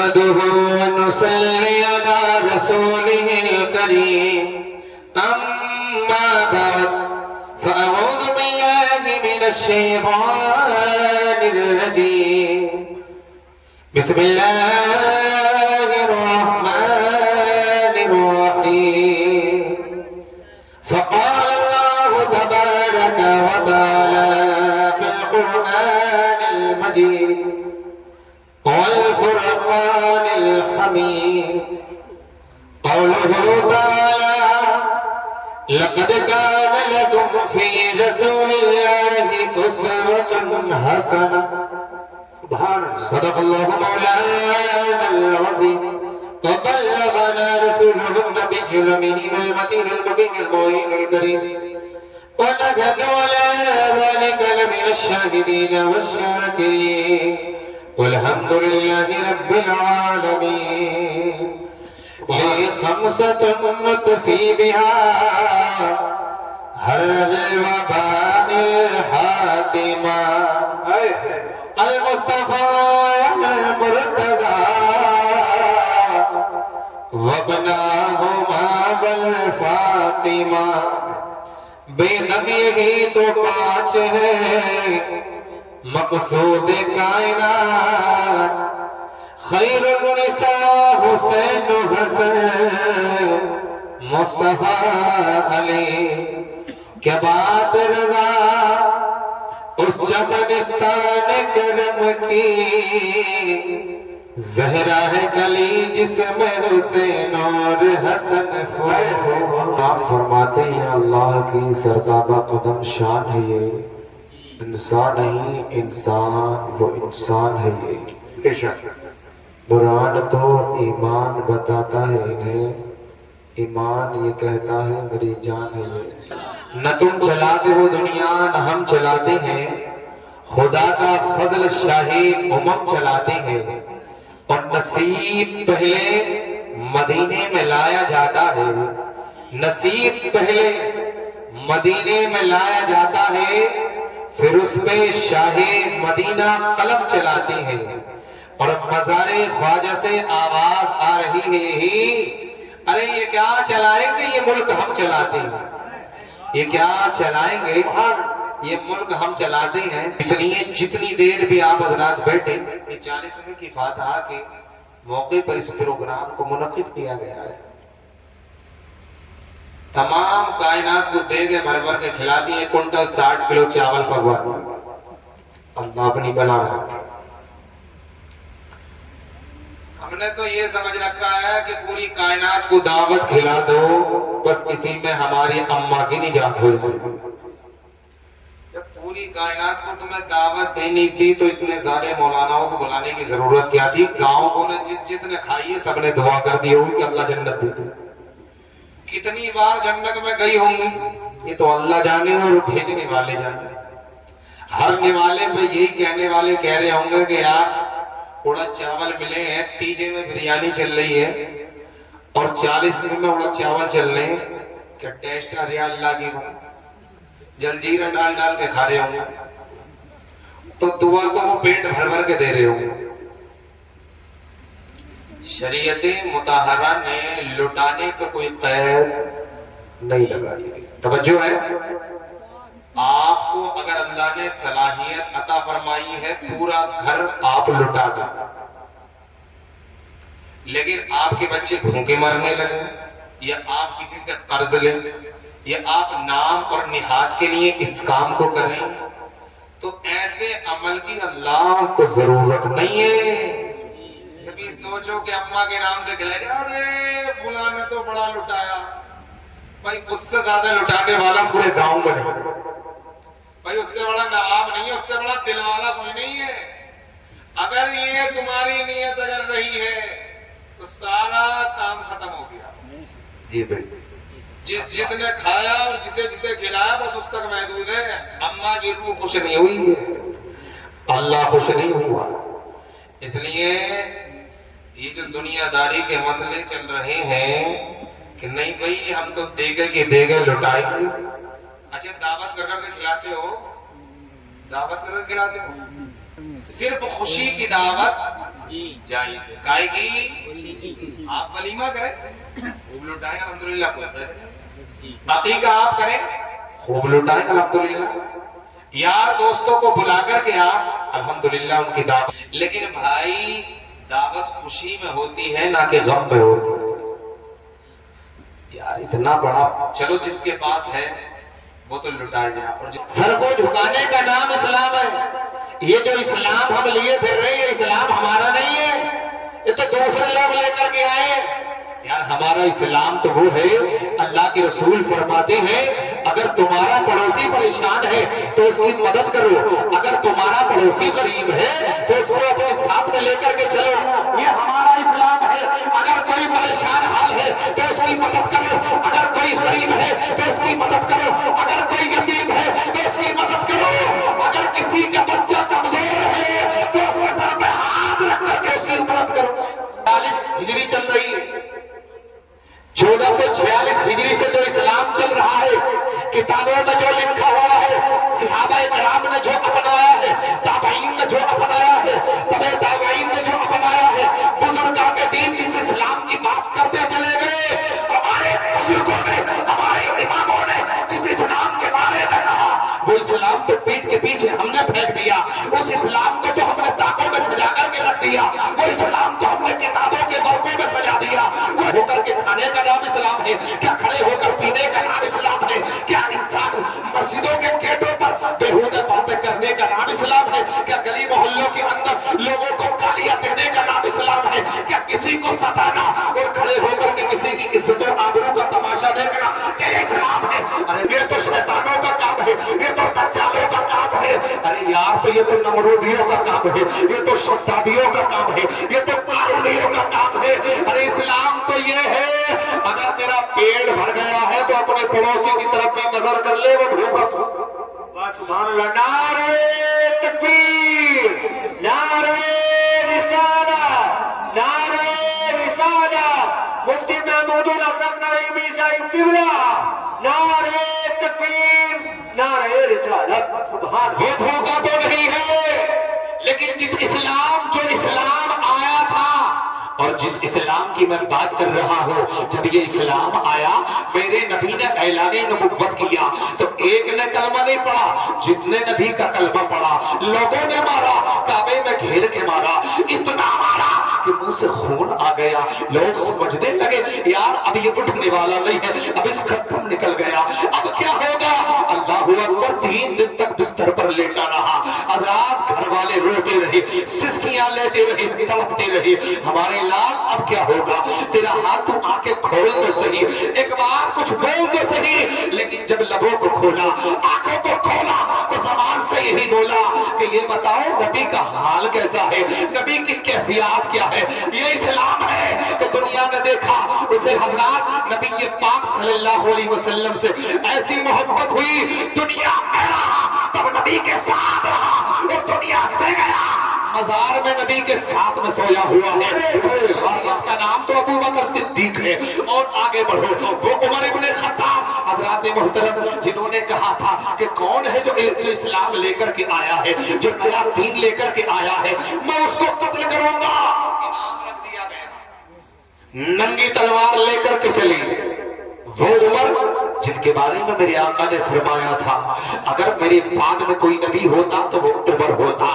نحمده ونصلي على رسوله الكريم أما بعد فأعوذ بالله من الشيطان الرجيم بسم الله الرحمن الرحيم فقال الله تبارك وتعالى في القرآن المجيد والفرقان الحميد قوله تعالى لقد كان لكم في رسول الله أسوة حسنة صدق الله مولانا العظيم وبلغنا رسوله النبي الأمين المتين المبين المعين الكريم ونحن على ذلك لمن الشاهدين والشاكرين والحمد لله رب العالمين لي خمسة نطفي بها هر الوباء الحاتمة المصطفى المرتضى وابناهما والفاطمة بینم یہی تو پانچ ہے مقصود کائنات خیر النساء حسین حسن مصطفیٰ علی کیا بات رضا اس چمنستان کرم کی زہرا ہے گلی جس میں حسین اور حسن آپ فرماتے ہیں اللہ کی سرتابہ قدم شان ہے یہ انسان نہیں انسان وہ انسان ہے یہ قرآن تو ایمان بتاتا ہے انہیں ایمان یہ کہتا ہے میری جان ہے یہ نہ تم چلاتے ہو دنیا نہ ہم چلاتے ہیں خدا کا فضل شاہی امم چلاتے ہیں اور نصیب پہلے مدینے میں لایا جاتا ہے نصیب پہلے مدینے میں لایا جاتا ہے پھر اس پہ شاہ مدینہ قلم چلاتے ہیں اور مزار خواجہ سے آواز آ رہی ہے یہی ارے یہ کیا چلائیں گے یہ ملک ہم چلاتے ہیں یہ کیا چلائیں گے یہ ملک ہم چلاتے ہیں اس لیے جتنی دیر بھی آپ حضرات بیٹھے یہ 40ویں کی فاتحہ کے موقع پر اس پروگرام کو منعقد کیا گیا ہے تمام کائنات کو دیگے بھر بھر کے کھلا دیے کنٹل 60 کلو چاول پکوان اللہ اپنی بنا رکھے ہم نے تو یہ سمجھ رکھا ہے کہ پوری کائنات کو دعوت کھلا دو بس اسی میں ہماری اماں کی نجات ہو جائے جب پوری کائنات کو تمہیں دعوت دینی تھی تو اتنے سارے مولاناؤں کو بلانے کی ضرورت کیا تھی گاؤں کو نے جس نے کھائی ہے سب نے دعا کر دی ہوگی کہ اللہ جنت دے دے کتنی بار جنت میں گئی ہوں گی یہ تو اللہ جانے اور بھیجنے والے جانے ہر نوالے پہ یہی کہنے والے کہہ رہے ہوں گے کہ یار اڑد چاول ملے ہیں تیجے میں بریانی چل رہی ہے اور 40 میں اڑد چاول چل رہے ہیں کیا ٹیسٹ آ رہا اللہ کی بات جلجیرہ ڈال ڈال کے کھا رہے ہوں گے تو دعا تو وہ پیٹ بھر بھر کے دے رہے ہوں گے شریعت مطہرہ نے لٹانے پہ کوئی قید نہیں لگا دی توجہ ہے آپ کو اگر اللہ نے صلاحیت عطا فرمائی ہے پورا گھر آپ لٹا دیں لیکن آپ کے بچے بھوکے مرنے لگے یا آپ کسی سے قرض لیں یا آپ نام اور نہاد کے لیے اس کام کو کریں تو ایسے عمل کی اللہ کو ضرورت نہیں ہے کبھی سوچو کہ اماں کے نام سے کہہ رہے ارے فلاں نے تو بڑا لٹایا بھائی اس سے زیادہ لٹانے والا پورے گاؤں میں نہیں بھائی اس سے بڑا نواب نہیں ہے اس سے بڑا دل والا کوئی نہیں ہے اگر یہ تمہاری نیت اگر رہی ہے تو سارا کام ختم ہو گیا جی بالکل جس نے کھایا اور جسے کھلایا بس اس تک محدود ہے اماں کی روح خوش نہیں ہوئی ہے اللہ خوش نہیں ہوا اس لیے یہ جو دنیا داری کے مسئلے چل رہے ہیں کہ نہیں بھئی ہم تو دیگے کی دیگے لٹائیں گے اچھا دعوت کر کے کھلاتے ہو صرف خوشی کی دعوت जायज है। काहे की आप वलीमा करें, खूब लुटाएं अल्हम्दुलिल्लाह, अकीका आप करें, खूब लुटाएं अल्हम्दुलिल्लाह, यार दोस्तों को बुला करके आप अल्हम्दुलिल्लाह उनकी दावत। लेकिन भाई दावत खुशी में होती है ना कि गम में होती है। यार इतना बड़ा, चलो जिसके पास है वो तो लुटाएंगे आप। और सर को झुकाने का नाम इस्लाम है। ये जो इस्लाम हम लिए फिर रहे हैं, इस्लाम हमारा नहीं है, ये तो दूसरे लोग लेकर के आए। यार हमारा इस्लाम तो वो है, अल्लाह के रसूल फरमाते हैं अगर तुम्हारा पड़ोसी परेशान है तो उसकी मदद करो, अगर तुम्हारा पड़ोसी गरीब है तो उसको अपने साथ में लेकर के चलो। ये हमारा इस्लाम है। अगर कोई परेशान हाल है तो उसकी मदद करो, अगर कोई गरीब है तो उसकी मदद करो, अगर कोई यतीम है तो उसकी मदद करो, अगर किसी का बच्चा कमजोर है तो उसके सर पे हाथ रख करके उसकी मदद करो। 40 हिजरी चल रही है, 1446 हिजरी से जो इस्लाम चल रहा है, किताबों में जो लिखा हुआ है, सहाबाए किराम ने जो अपनाया है, ताबईन ने जो अपनाया है, तबे ताबईन ने जो अपनाया है, बुजुर्गों के दीन इस इस्लाम की बात करते चले गए। हमारे बुजुर्गों ने, हमारे इमामों ने जिस इस्लाम के बारे में कहा, वो इस्लाम तो पीठ के पीछे हमने फेंक दिया, उस इस्लाम को तो हमने ताकों में सजा करके रख दिया, वो इस्लाम तो हमने किताबों के वर्कों में सजा दिया। वो होकर के खाने का नाम इस्लाम है क्या? खड़े होकर पीने का नाम इस्लाम है क्या? इंसान मस्जिदों के गेटों पर बेहुदा बातें करने का नाम इस्लाम है क्या? गली मोहल्लों के अंदर लोगों को गालियां देने का नाम इस्लाम है क्या? किसी को सताना और खड़े होकर के किसी की इज्जत और आबरू का तमाशा देखना क्या इस्लाम है? अरे ये तो शैतानों का काम है, ये तो दज्जालों का काम है। अरे यार तो ये तो नमरूदियों का काम है, ये तो शद्दादियों का काम है, ये तो कारूनियों का काम है। अरे इस्लाम तो ये है, अगर तेरा पेट भर गया है तो अपने पड़ोसी की तरफ भी नजर कर ले, वो भूखा। सुभान अल्लाह। नारे तकबीर, नारे रिसालत, नारे रिसालत, मुफ्ती महमूदुल हसन नईमी साहिब किबला, नारे तकबीर, नारे रिसालत। सुभान। ये धोखा तो नहीं है, लेकिन जो इस्लाम आया था और जिस इस्लाम की मैं बात कर रहा हूँ, जब ये इस्लाम आया, मेरे नबी ने ऐलाने नबुव्वत किया तो एक ने कलमा नहीं पढ़ा, जिसने नबी का कलमा पढ़ा लोगों ने मारा, काबे में घेर के मारा, इतना मारा कि मुंह से खून आ गया। लोग समझने लगे यार अब ये उठने वाला नहीं है, अब इसका दम निकल गया, अब क्या होगा? अल्लाह अकबर। 3 दिन तक बिस्तर पर लेटा रहा, रात घर वाले रोते रहे, सिसकियां लेते रहे, तड़पते रहे, हमारे लाल अब क्या होगा? तेरा हाथ तू आके खोल तो सही, एक बार कुछ बोल तो सही। लेकिन जब लबों को खोला, आंखों को खोला, तो जबान से यही बोला कि ये बताओ नबी का हाल कैसा है, नबी की कैफियत क्या है? ये इस्लाम है कि दुनिया ने देखा उसे हजरत नबी के पाक सल्लल्लाहु अलैहि वसल्लम से ऐसी मोहब्बत हुई, दुनिया में रहा तब नबी के साथ रहा, और दुनिया से गया मजार में नबी के साथ में सोया हुआ है। का नाम तो अबू बकर सिद्दीक है। और आगे बढ़ो, वो उमर इब्ने खत्ताब हजरत मोहतरम, जिन्होंने कहा था कि कौन है जो इस्लाम लेकर के आया है, जो नया दीन लेकर के आया है, मैं उसको कत्ल करूंगा। इनाम रख दिया गया, नंगी तलवार लेकर के चली। वो उमर जिनके बारे में मेरे आका ने फरमाया था अगर मेरे बाद में कोई नबी होता तो वो उमर होता।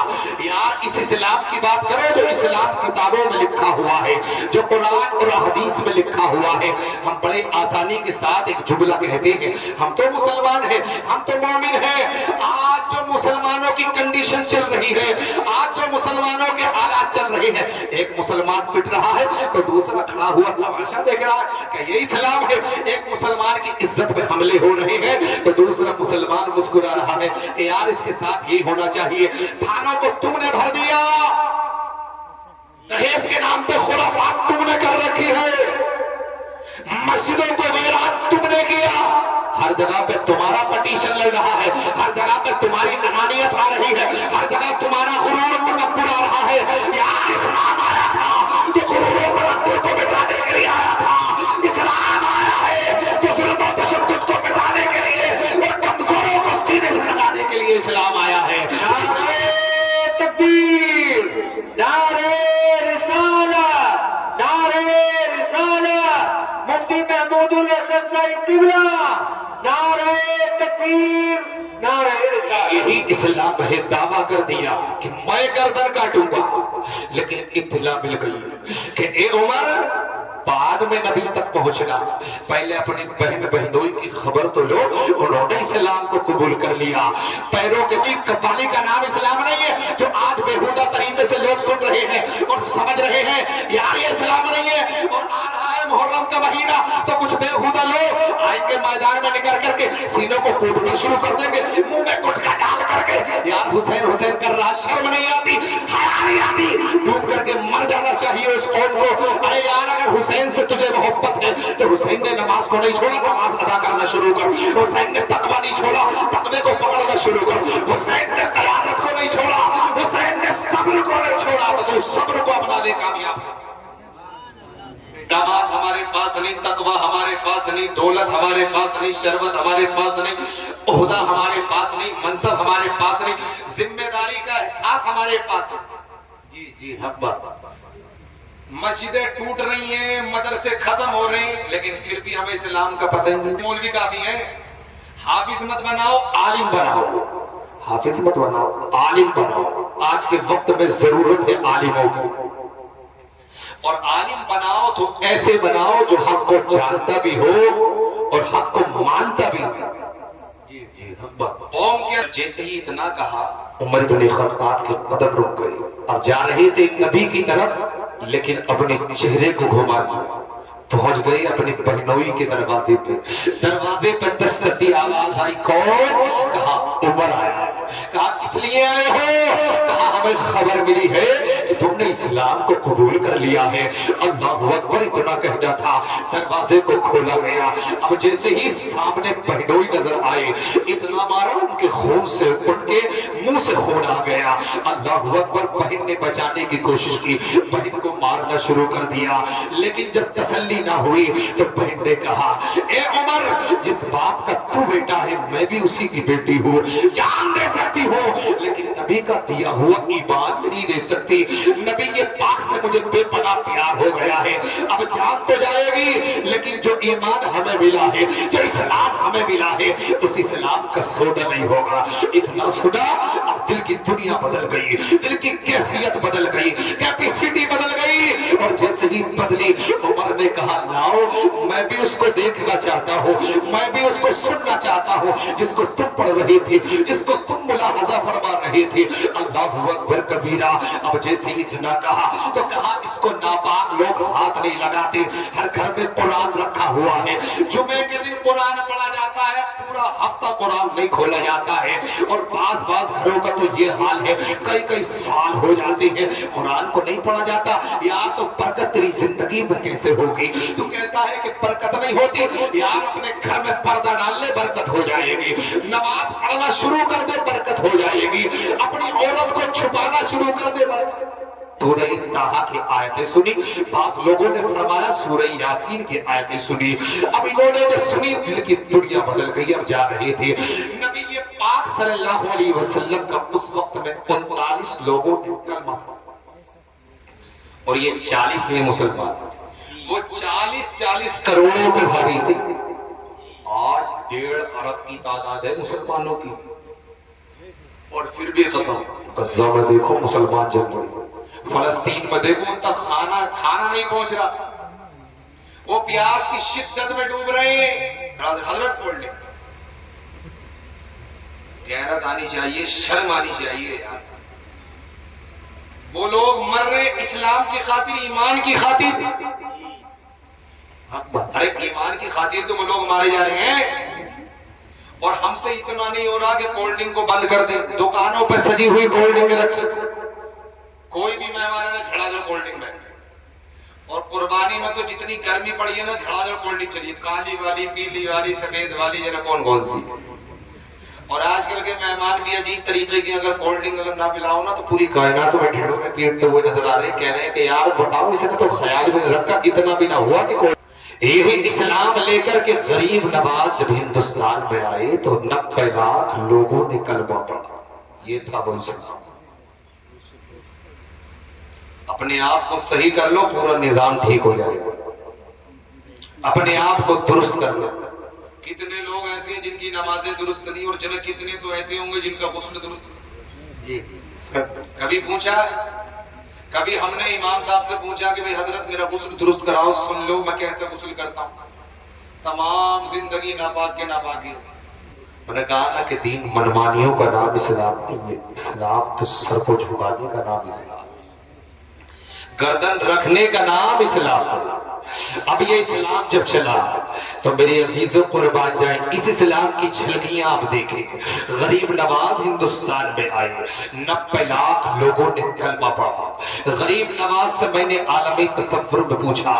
यार इस इस्लाम की बात करो जो इस्लाम किताबों में लिखा हुआ है, जो कुरान और हदीस में लिखा हुआ है। हम बड़े आसानी के साथ एक जुमला कहते हैं, हम तो मुसलमान हैं, हम तो मोमिन हैं। आज जो मुसलमानों की कंडीशन चल रही है, आज जो मुसलमानों के हालात चल रहे हैं, एक मुसलमान पिट रहा है तो दूसरा खड़ा हुआ तमाशा देख रहा है, क्या ये इस्लाम है? एक मुसलमान की इज्जत में हमले हो रहे हैं तो दूसरा मुसलमान मुस्कुरा रहा है कि यार इसके साथ ये होना चाहिए। थानों को तुमने भर दिया, दहेज के नाम पे खुराफात तुमने कर रखी है, मस्जिदों को वीरान तुमने किया, हर जगह पे तुम्हारा पटिशन लग रहा है, हर जगह पे तुम्हारी अनानियत आ रही है, हर जगह तुम्हारा गुरूर तकब्बुर आ रहा है। यार इस्लाम आया था तो गुरूर तकब्बुर को मिटाने के लिए आया था, इस्लाम आया है तो जुल्म और तशद्दुद को मिटाने के लिए और कमजोरों को सीने से लगाने के लिए इस्लाम आया है। नारे तकबीर, नारे मुफ्ती महमूदुल हसन साहिब किबला, नारे तकबीर, नारे रिसालत। यही इस्लाम है। दावा कर दिया कि मैं गर्दन काटूंगा, लेकिन इत्तला मिल गई कि ए उमर बाद में नबी तक पहुंचना, पहले अपनी बहन बहनोई की खबर तो लो। उन्होंने इस्लाम को कबूल कर लिया। पैरों के बीच कपाली का नाम इस्लाम नहीं है, जो आज बेहुदा तरीके से लोग सुन रहे हैं और समझ रहे हैं यार ये इस्लाम नहीं है। और आ रहा है मुहर्रम का महीना, तो कुछ बेहुदा लोग आएंगे मैदान में निकल करके सीनों को कूटना शुरू कर देंगे, मुंह में गुटखा डाल करके यार हुसैन हुसैन कर रहा, शर्म नहीं आती, हया नहीं आती, डूब करके मर जाना चाहिए उस कौम को। अरे यार अगर हुसैन से तुझे मोहब्बत है तो हुसैन ने नमाज को नहीं छोड़ा, नमाज अदा करना शुरू कर। हुसैन ने तकवा नहीं छोड़ा, तकवे को पकड़ना शुरू कर। हुसैन ने कयादत को नहीं छोड़ा, हुसैन ने सब्र को नहीं छोड़ा, तो तू सब्र को अपना ले कामयाब। नमाज हमारे पास नहीं, तकवा हमारे पास नहीं, दौलत हमारे पास नहीं, शरबत हमारे पास नहीं, ओहदा हमारे पास नहीं, मनसब हमारे पास नहीं, जिम्मेदारी का एहसास हमारे पास नहीं। जी जी हक बात। मस्जिदें टूट रही हैं, मदरसे खत्म हो रहे हैं, लेकिन फिर भी हमें इस्लाम का पता नहीं। मौलवी काफी है, हाफिज मत बनाओ, आलिम बनाओ। हाफिज मत बनाओ, आलिम बनाओ। आज के वक्त में जरूरत है आलिमों की। और आलिम बनाओ तो ऐसे बनाओ जो हक को जानता भी हो और हक को मानता भी हो। जी जी हक बात। कौम के जैसे ही इतना कहा, उमर इब्न खत्ताब के कदम रुक गए। अब जा रहे थे नबी की तरफ, लेकिन अपने चेहरे को घुमा दिया। पहुंच गए अपनी बहनोई के दरवाजे पे। दरवाजे पर तसल्ली आवाज आई, कौन? कहा उमर आया है। कहा किस लिए आए हो? कहा हमें खबर मिली है कि तुमने इस्लाम को कबूल कर लिया है। अल्लाहु अकबर इतना कहना था, दरवाजे को खोला गया। अब जैसे ही सामने बहनोई नजर आए, इतना मारा उनके खून से, उनके मुंह से खून आ गया। अल्लाहु अकबर। बहन ने बचाने की कोशिश की, बहन को मारना शुरू कर दिया, लेकिन जब तसल्ली ना हुई तो बहन ने कहा, ए उमर, जिस बाप का तू बेटा है मैं भी उसी की बेटी हूँ, जान दे सकती हूँ, लेकिन नबी का दिया हुआ ईमान नहीं दे सकती। नबी के पाक से मुझे बेपनाह प्यार हो गया है। अब जान तो जाएगी, लेकिन जो ईमान हमें मिला है, जो इस्लाम हमें मिला है, उस इस्लाम का सौदा नहीं होगा। इतना सुना, अब दिल की दुनिया बदल गई, दिल की कैफियत बदल गई, कैपेसिटी बदल गई। और जैसे ही बदली, उमर ने कहा, लाओ मैं भी उसको देखना चाहता हूँ, मैं भी उसको सुनना चाहता हूँ जिसको तुम पढ़ रहे थे, जिसको तुम मुलाहजा फरमा रहे थे। अल्लाहु अकबर कबीरा। अब जैसे इतना कहा तो कहा, इसको नापाक लोग हाथ नहीं लगाते, हर घर में कुरान रखा हुआ है, जुमे के दिन कुरान पढ़ा जाता है, पूरा हफ्ता कुरान नहीं खोला जाता है। और बाज घरों का तो ये हाल है, कई साल हो जाते हैं कुरान को नहीं पढ़ा जाता। यार तो बरकत तेरी जिंदगी में कैसे होगी? तू कहता है कि बरकत नहीं होती, यार अपने घर में पर्दा डाल ले, बरकत हो जाएगी। नमाज पढ़ना शुरू कर दे, बरकत हो जाएगी। अपनी औरत को छुपाना शुरू कर दे, बरकत। सूरह ताहा की आयतें सुनी, बाद लोगों ने फरमाया सूरह यासीन की आयतें सुनी। अब इन्होंने जब सुनी, दिल की दुनिया बदल गई। अब जा रहे थे नबी ये पाक सल्लल्लाहु अलैहि वसल्लम का उस वक्त में 39 लोगों ने कलमा, और ये 40 में मुसलमान। वो 40 करोड़ों के भारी थे। आज 1.5 अरब की तादाद है मुसलमानों की, और फिर भी खत्म। गज़ा में देखो मुसलमान जंग रहे, फलस्तीन में देखो उन तक खाना नहीं पहुंच रहा, वो प्यास की शिद्दत में डूब रहे हैं। हजरत बोल ले, गैरत आनी चाहिए, शर्म आनी चाहिए यार। वो लोग मर रहे इस्लाम की खातिर, ईमान की खातिर। अरे ईमान की खातिर तो वो लोग मारे जा रहे हैं। और हमसे इतना नहीं हो रहा कि कोल्ड ड्रिंक को बंद कर दें, दुकानों पर सजी हुई कोल्ड ड्रिंक रखी, कोई भी मेहमान है ना झड़ाझड़ कोल्ड ड्रिंक में। और कुर्बानी में तो जितनी गर्मी पड़ी है ना, झड़ाझड़ कोल्ड ड्रिंक चलिए, काली वाली, पीली वाली, सफेद वाली, जरा कौन सी। और आजकल के मेहमान भी अजीब तरीके की, अगर कोल्ड ड्रिंक अगर ना पिलाओ ना तो पूरी कायनात में ढेरों में पीटते हुए नजर आ रहे हैं। कह रहे हैं कि यार बताओ, इसने तो ख्याल में रखा, इतना भी ना हुआ कि यही इस्लाम लेकर के गरीब नवाज जब हिंदुस्तान में आए तो 90 लाख लोगों ने कलमा पढ़ा। ये था वो इस्लाम। अपने आप को सही कर लो, पूरा निजाम ठीक हो जाएगा। अपने आप को दुरुस्त कर लो। कितने लोग ऐसे हैं जिनकी नमाजें दुरुस्त नहीं, और जन कितने तो ऐसे होंगे जिनका गुस्ल दुरुस्त जी। कभी पूछा, कभी हमने इमाम साहब से पूछा कि भाई हजरत मेरा गुस्ल दुरुस्त कराओ, सुन लो मैं कैसे गुस्ल करता हूँ, तमाम जिंदगी नापाक के नापाकी। मैंने कहा ना कि दीन मनमानियों का नाम इस्लाम नहीं है, इस्लाम तो सर को झुकाने का नाम इस्लाम, गर्दन रखने का नाम इस्लाम है। अब ये इस्लाम जब चला तो मेरे अजीजों कुर्बान जाए, इस इस्लाम की झलकियां आप देखें। गरीब नवाज हिंदुस्तान में आए, 90 लाख लोगों ने कलमा पढ़ा। गरीब नवाज से मैंने आलमी तसव्वुर में पूछा,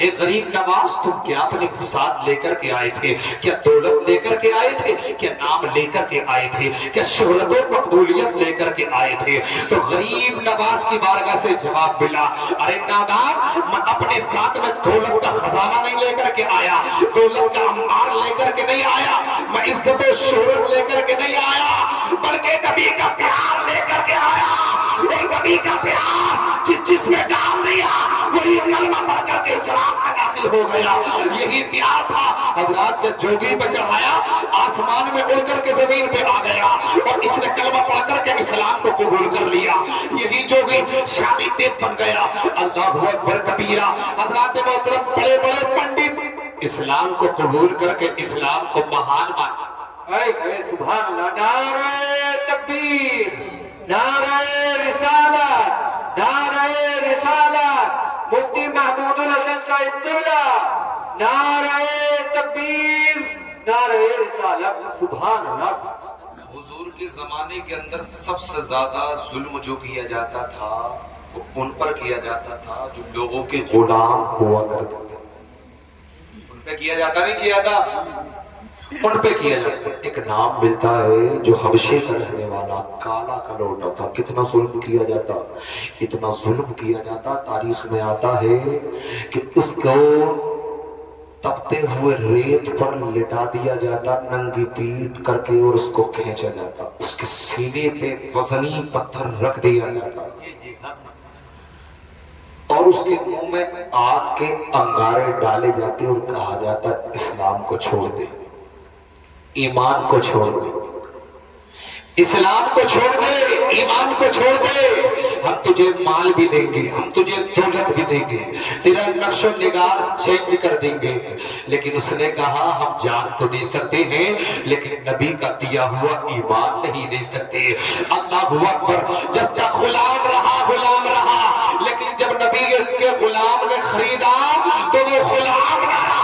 ए गरीब नवाज तुम क्या अपने फसाद लेकर के आए थे, क्या दौलत लेकर के आए थे, क्या नाम लेकर के आए थे, क्या शोहरत और मकबूलियत लेकर के आए थे? तो गरीब नवाज की बारगाह से जवाब मिला, अरे नादान, मैं अपने साथ में दौलत का खजाना नहीं लेकर के आया, दौलत का अंबार लेकर के नहीं आया, मैं इज्जत और शोहरत लेकर के नहीं आया, बल्कि नबी का प्यार लेकर के आया। और नबी का प्यार जिसमें डाल दिया वही कलमा पढ़ करके इस्लाम में दाखिल हो गया। यही प्यार था हजरत जब जोगी पे चढ़ाया, आसमान में उड़ करके जमीन पे आ गया और इसने कलमा पढ़ करके इस्लाम को कबूल कर लिया। यही जोगी शादी तेज बन गया। अल्लाहु अकबर कबीरा। हजरत मोहतरम बड़े बड़े पंडित इस्लाम को कबूल करके इस्लाम को महान मान। सुभान अल्लाह। नारे तकबीर, नारे रिसालत, नारे रिसालत, मुफ्ती महमूदुल हसन साहिब क़िबला, नारे तकबीर, नारे रिसालत। सुभान अल्लाह। हुजूर के जमाने के अंदर सबसे ज्यादा जुल्म जो किया जाता था वो उन पर किया जाता था जो लोगों के गुलाम हुआ करते थे। उन पे किया जाता, नहीं किया था, उन पे किया जाता। एक नाम मिलता है जो हबशे का रहने वाला काला कलौटा था, कितना जुल्म किया जाता, इतना जुल्म किया जाता। तारीख में आता है कि उसको तपते हुए रेत पर लिटा दिया जाता, नंगी पीट करके, और उसको खींचा जाता, उसके सीने पे वजनी पत्थर रख दिया जाता और उसके मुंह में आग के अंगारे डाले जाते और कहा जाता इस्लाम को छोड़ दे, ईमान को छोड़ दे, इस्लाम को छोड़ दे, ईमान को छोड़ दे, हम तुझे माल भी देंगे, हम तुझे दौलत भी देंगे, तेरा नक्शो निगार चेंज कर देंगे। लेकिन उसने कहा हम जान तो दे सकते हैं लेकिन नबी का दिया हुआ ईमान नहीं दे सकते। अल्लाहु अकबर। जब तक गुलाम रहा, गुलाम रहा, लेकिन जब नबी के गुलाम ने खरीदा तो वो गुलाम न रहा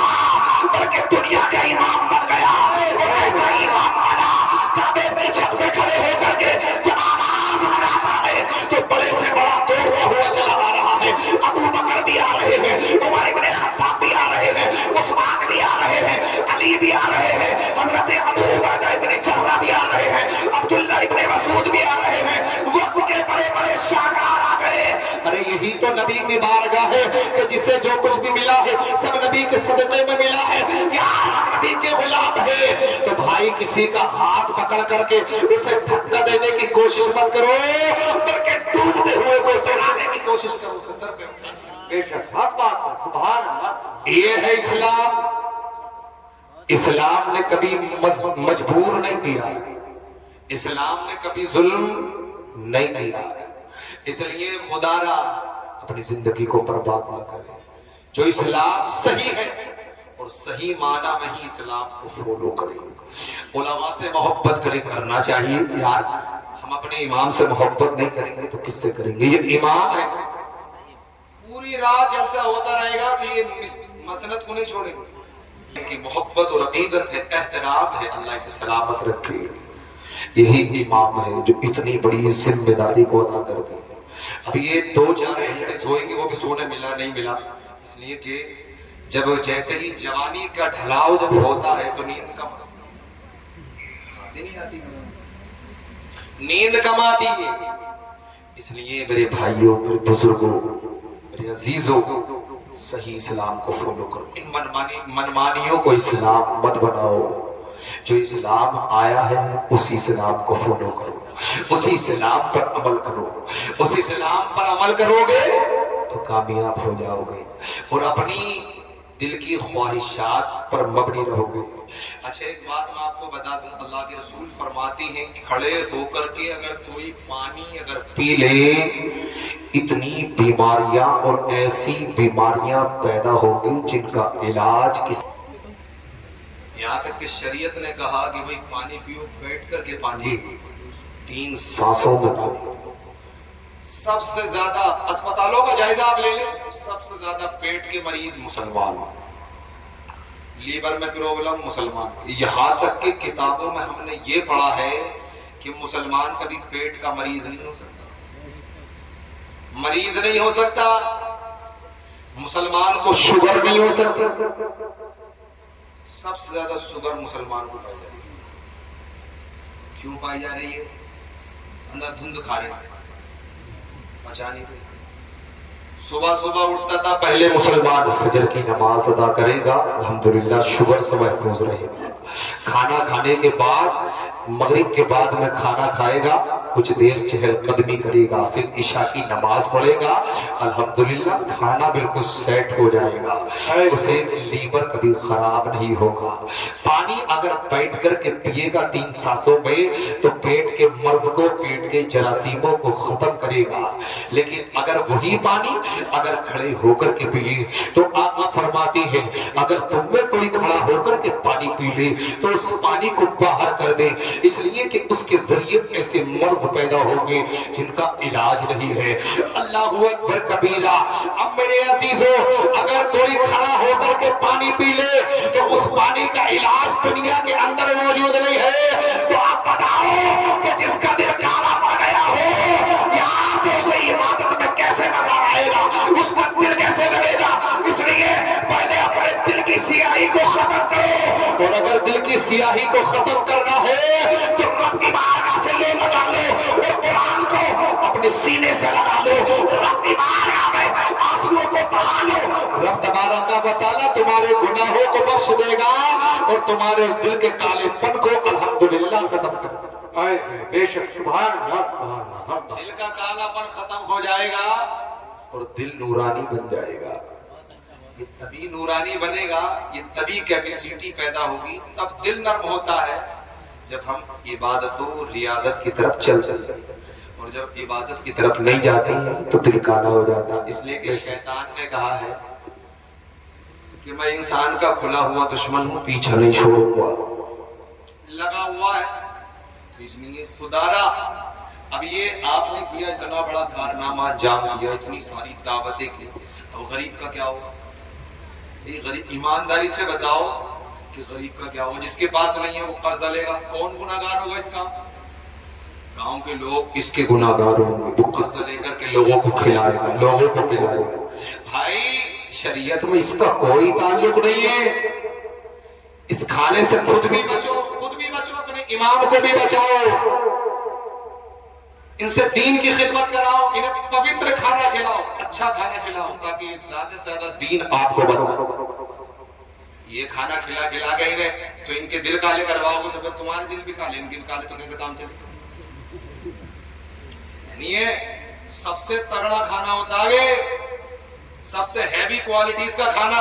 बल्कि दुनिया का इमाम बन गया। और ऐसा इमाम बना, काबे पे छत पे खड़े होकर के जब आवाज लगाता है तो बड़े से बड़ा दौड़ता हुआ चला आ रहा है। अबू बकर भी आ रहे हैं, उमर इब्ने खत्ताब भी आ रहे हैं, उस्मान भी आ रहे हैं, अली भी आ रहे हैं, हजरत अबू उबैदा इब्ने जर्राह भी आ रहे हैं, अब्दुल्ला इब्ने मसूद भी आ रहे हैं। वक्त के बड़े बड़े शाहकार आ गए। अरे यही तो नबी की बारगाह है कि जिसे जो कुछ भी मिला है सब नबी के सदक़े में मिला है। क्या नबी के गुलाम है तो भाई किसी का हाथ पकड़ करके उसे धक्का देने की कोशिश मत करो, बल्कि डूबते हुए को तैराने की कोशिश करो, उसे सर पे उठाने। बेशक हक बात है। सुभान अल्लाह। ये है इस्लाम। इस्लाम ने कभी मजबूर नहीं किया, इस्लाम ने कभी जुल्म नहीं किया। इसलिए खुदारा अपनी जिंदगी को बर्बाद ना करे। जो इस्लाम सही है और सही माना में ही इस्लाम को फॉलो करें, उलमा से मोहब्बत करें, करना चाहिए यार। हम अपने इमाम से मोहब्बत नहीं करेंगे तो किससे करेंगे? ये इमाम है। पूरी रात जलसा होता रहेगा तो ये मसनत को नहीं छोड़ेंगे कि मोहब्बत और अकीदत है, एहतराम है, अल्लाह इसे सलामत रखे। यही इमाम है जो इतनी बड़ी जिम्मेदारी को अदा करते हैं। अब ये 2-4 घंटे सोएंगे, वो भी सोने मिला नहीं मिला, इसलिए कि जब जैसे ही जवानी का ढलाव जब होता है तो नींद कम आती, नींद कम आती है। इसलिए मेरे भाइयों, मेरे बुजुर्गों, मेरे अजीजों, सही इस्लाम को फॉलो करो। इन मनमानियों को इस्लाम मत बनाओ। जो इस्लाम आया है उसी इस्लाम को फॉलो करो, उसी इस्लाम पर अमल करो। उसी इस्लाम पर अमल करोगे तो कामयाब हो जाओगे और अपनी دل کی خواہشات پر مبنی رہو گے۔ اچھا ایک بات میں آپ کو بتا دوں، اللہ کے رسول فرماتے ہیں کھڑے ہو کر کے اگر کوئی پانی اگر پی لے، اتنی بیماریاں اور ایسی بیماریاں پیدا ہوگی جن کا علاج کس، یہاں تک کہ شریعت نے کہا کہ بھئی پانی پیو، بیٹھ کر کے پانی، 3 سانسوں میں پانی۔ سب سے زیادہ اسپتالوں کا جائزہ آپ لے لیں، سب سے زیادہ پیٹ کے مریض مسلمان، لیور میں پرابلم مسلمان، یہاں تک کہ کتابوں میں ہم نے یہ پڑھا ہے کہ مسلمان کبھی پیٹ کا مریض نہیں ہو سکتا، مریض نہیں ہو سکتا، مسلمان کو شوگر نہیں ہو سکتا۔ سب سے زیادہ شوگر مسلمان کو پائی جا رہی ہے، کیوں پائی جا رہی ہے؟ اندر دھند کھا رہے ہیں، پچا نہیں دے۔ صبح صبح اٹھتا تھا، پہلے مسلمان فجر کی نماز ادا کرے گا، الحمدللہ شوگر سے محفوظ رہے گا۔ کھانا کھانے کے بعد، مغرب کے بعد میں کھانا کھائے گا، کچھ دیر چہل قدمی کرے گا، پھر عشاء کی نماز پڑھے گا، الحمدللہ کھانا بالکل سیٹ ہو جائے گا، اسے لیور کبھی خراب نہیں ہوگا۔ پانی اگر بیٹھ کر کے پیے گا 3 سانسوں میں تو پیٹ کے مرض کو، پیٹ کے جراثیموں کو ختم کرے گا، لیکن اگر وہی پانی اگر کھڑے ہو کر کے پیے تو آقا فرماتے ہیں اگر تم میں کوئی کھڑا ہو کر کے پانی پی لے تو اس پانی کو باہر کر دے، اس لیے کہ اس کے ذریعے ایسے مرض پیدا ہوں گے جن کا علاج نہیں ہے۔ اللہ اکبر کبیرہ۔ اب میرے عزیزو، اگر کوئی کھڑا ہو کر کے پانی پی لے تو اس پانی کا علاج دنیا کے اندر موجود نہیں ہے، تو آپ بتاؤ کہ جس کا دل کالا پڑ گیا ہو یا اسے عبادت میں کیسے مزہ آئے گا، اس کا دل کیسے لگے گا؟ اس لیے پہلے اپنے دل کی سیاہی کو ختم کرو، اور اگر دل کی سیاہی کو ختم کرنا ہے تو رب کی بارگاہ سے لو لگا لو، اور قرآن کو اپنے سینے سے لگا لو، رب کی بارگاہ میں آنسوؤں کو بہا لو، رب تبارک و تعالیٰ تمہارے گناہوں کو بخش دے گا اور تمہارے دل کے کالے پن کو الحمدللہ ختم کر دے گا۔ بے شک، سبحان اللہ، سبحان اللہ۔ دل کا کالا پن ختم ہو جائے گا اور دل نورانی بن جائے گا۔ یہ تبھی نورانی بنے گا، یہ تبھی کیپیسٹی پیدا ہوگی، تب دل نرم ہوتا ہے جب ہم عبادت و ریاضت کی طرف چل جاتے ہیں، اور جب عبادت کی طرف نہیں جاتے ہیں تو دل کالا ہو جاتا ہے۔ اس لیے کہ شیطان نے کہا ہے کہ میں انسان کا کھلا ہوا دشمن ہوں، پیچھا نہیں چھوڑوں گا، لگا ہوا ہے، اس لیے خدا را اب یہ آپ نے کیا اتنا بڑا کارنامہ انجام دیا، اتنی ساری دعوتیں کی، اب غریب کا کیا ہوگا؟ یہ غریب، ایمانداری سے بتاؤ کہ غریب کا کیا ہوگا؟ جس کے پاس نہیں ہے وہ قرضہ لے گا، کون گناہگار ہوگا اس کا؟ گاؤں کے لوگ اس کے گناہگار ہوں گے، وہ قرضہ لے کر کے لوگوں کو کھلائے گا، لوگوں کو پلائے گا۔ بھائی شریعت میں اس کا کوئی تعلق نہیں ہے، اس کھانے سے خود بھی بچو، اپنے امام کو بھی بچاؤ، ان سے دین کی خدمت کراؤ، انہیں پوتر کھانا کھلاؤ، اچھا کھانا کھلاؤ، تاکہ زیادہ سے زیادہ دین آپ کو بنو۔ یہ کھانا کھلا کھلا کے انہیں تو ان کے دل کالے کرواؤ گے تو پھر تمہارے دل بھی کالے، ان کے کالے تو کیسے کام چلے؟ یعنی یہ سب سے تگڑا کھانا ہوتا ہے، سب سے ہیوی کوالٹیز کا کھانا۔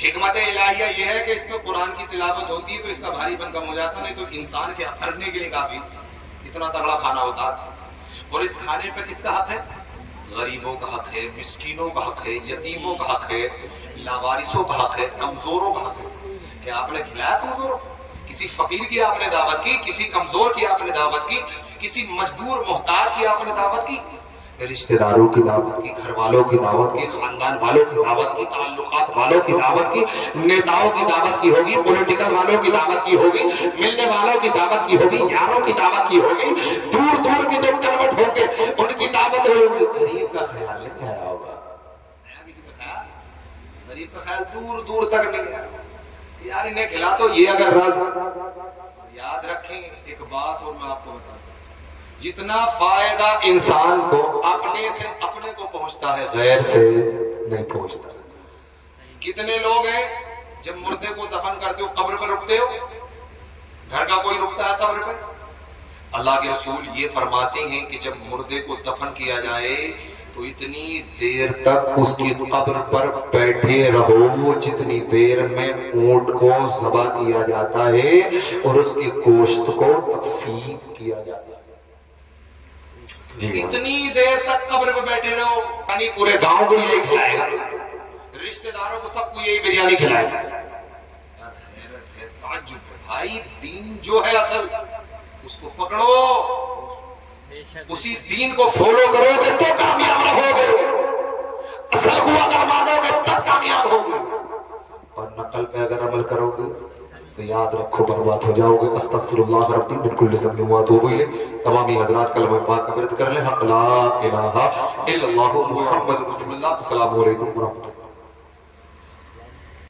حکمت الہیہ یہ ہے کہ اس میں قرآن کی تلاوت ہوتی ہے تو اس کا بھاری پن کم ہو جاتا، نہیں تو انسان کے پھرنے کے لیے کافی اتنا تگڑا کھانا ہوتا ہے۔ اور اس کھانے پہ کس کا حق ہے؟ غریبوں کا حق ہے، مسکینوں کا حق ہے، یتیموں کا حق ہے، لاوارثوں کا حق ہے، کمزوروں کا حق ہے۔ کہ آپ نے کھلایا کمزور، کسی فقیر کی آپ نے دعوت کی، کسی کمزور کی آپ نے دعوت کی، کسی مجبور محتاج کی آپ نے دعوت کی، رشتہ داروں کی دعوت کی، گھر والوں کی دعوت کی، خاندان والوں کی دعوت کی، تعلقات والوں کی دعوت کی، نیتاؤں کی دعوت کی ہوگی، پولیٹیکل والوں کی دعوت کی ہوگی، ملنے والوں کی دعوت کی ہوگی، یاروں کی دعوت کی ہوگی، دور دور کے جو کنورٹ ہو کے ان کی دعوت ہوگی۔ غریب کا خیال نہیں آیا ہوگا، غریب کا خیال دور دور تک نہیں آیا، یار انہیں کھلا تو یہ اگر راز یاد رکھیں ایک بات اور میں آپ کو بتا دوں، جتنا فائدہ انسان کو اپنے سے اپنے کو پہنچتا ہے غیر سے نہیں پہنچتا۔ کتنے لوگ ہیں جب مردے کو دفن کرتے ہو قبر پر رکتے ہو، گھر کا کوئی رکتا ہے قبر پر؟ اللہ کے رسول یہ فرماتے ہیں کہ جب مردے کو دفن کیا جائے تو اتنی دیر تک اس کی قبر پر بیٹھے رہو جتنی دیر میں اونٹ کو ذبح کیا جاتا ہے اور اس کے گوشت کو تقسیم کیا جاتا ہے، اتنی دیر تک قبر پہ بیٹھے رہو، یعنی پورے گاؤں کو یہی کھلائے گا، رشتہ داروں کو سب کو یہی بریانی کھلائے گا۔ بھائی دین جو ہے اصل اس کو پکڑو، اسی دین کو فالو کرو گے تو کامیاب رہو گے، اصل کو اگر مانو گے تب کامیاب ہوگے، اور نقل پہ اگر عمل کرو گے تو یاد رکھو برباد ہو جاؤ گے۔ استغفر اللہ ربی من کل ذنب واتوب الیہ۔ تمامی حضرات کلمہ پاک کا ورد کر لیں، حق لا الہ الا اللہ محمد رسول اللہ۔ السلام علیکم ورحمۃ اللہ۔